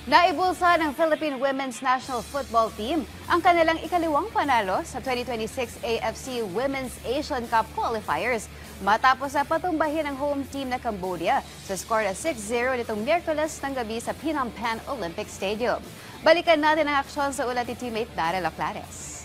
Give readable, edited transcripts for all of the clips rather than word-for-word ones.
Naibulsa ng Philippine Women's National Football Team ang kanilang ikaliwang panalo sa 2026 AFC Women's Asian Cup Qualifiers matapos na patumbahin ang home team na Cambodia sa score na 6-0 nitong Miyerkules ng gabi sa Phnom Penh Olympic Stadium. Balikan natin ang aksyon sa ulat ni teammate Darrell Oclares.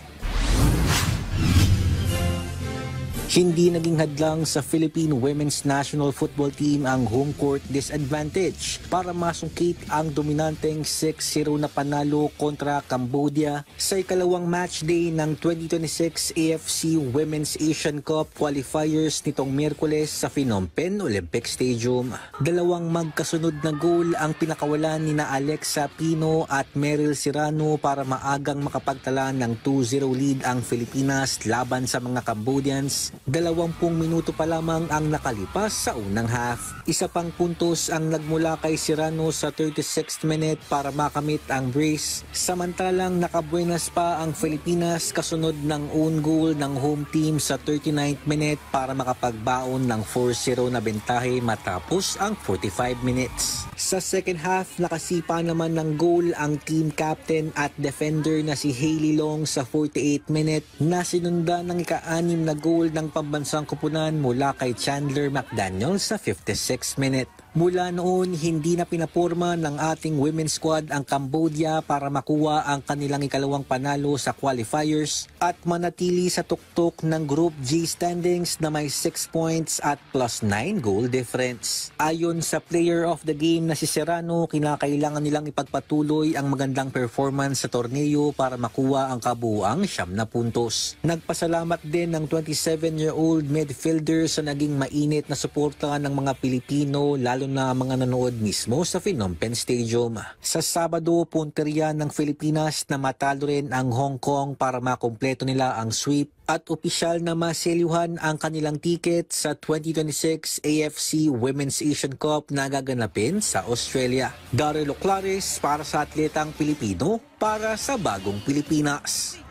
Hindi naging hadlang sa Philippine Women's National Football Team ang home court disadvantage para masungkit ang dominanteng 6-0 na panalo kontra Cambodia sa ikalawang match day ng 2026 AFC Women's Asian Cup Qualifiers nitong Miyerkules sa Phnom Penh Olympic Stadium. Dalawang magkasunod na goal ang pinakawalan ni na Alexa Pino at Meryl Serrano para maagang makapagtala ng 2-0 lead ang Pilipinas laban sa mga Cambodians. 20 minuto pa lamang ang nakalipas sa unang half. Isa pang puntos ang nagmula kay Serrano sa 36th minute para makamit ang brace. Samantalang nakabuenas pa ang Pilipinas kasunod ng own goal ng home team sa 39th minute para makapagbaon ng 4-0 na bentahe matapos ang 45 minutes. Sa second half, nakasipa naman ng goal ang team captain at defender na si Hailey Long sa 48th minute na sinundan ng ika-6 na goal ng pambansang kupunan mula kay Chandler McDaniel sa 56th minute. Mula noon, hindi na pinaporma ng ating women's squad ang Cambodia para makuha ang kanilang ikalawang panalo sa qualifiers at manatili sa tuktok ng Group G standings na may 6 points at +9 goal difference. Ayon sa player of the game na si Serrano, kinakailangan nilang ipagpatuloy ang magandang performance sa torneo para makuha ang kabuuang 9 na puntos. Nagpasalamat din ng 27-year-old midfielder sa naging mainit na suporta ng mga Pilipino lalo na mga nanood mismo sa Phnom Penh Stadium. Sa Sabado, punteriya ng Pilipinas na matalo rin ang Hong Kong para makumpleto nila ang sweep at opisyal na maselyuhan ang kanilang ticket sa 2026 AFC Women's Asian Cup na gaganapin sa Australia. Darrell Oclares para sa Atletang Pilipino para sa Bagong Pilipinas.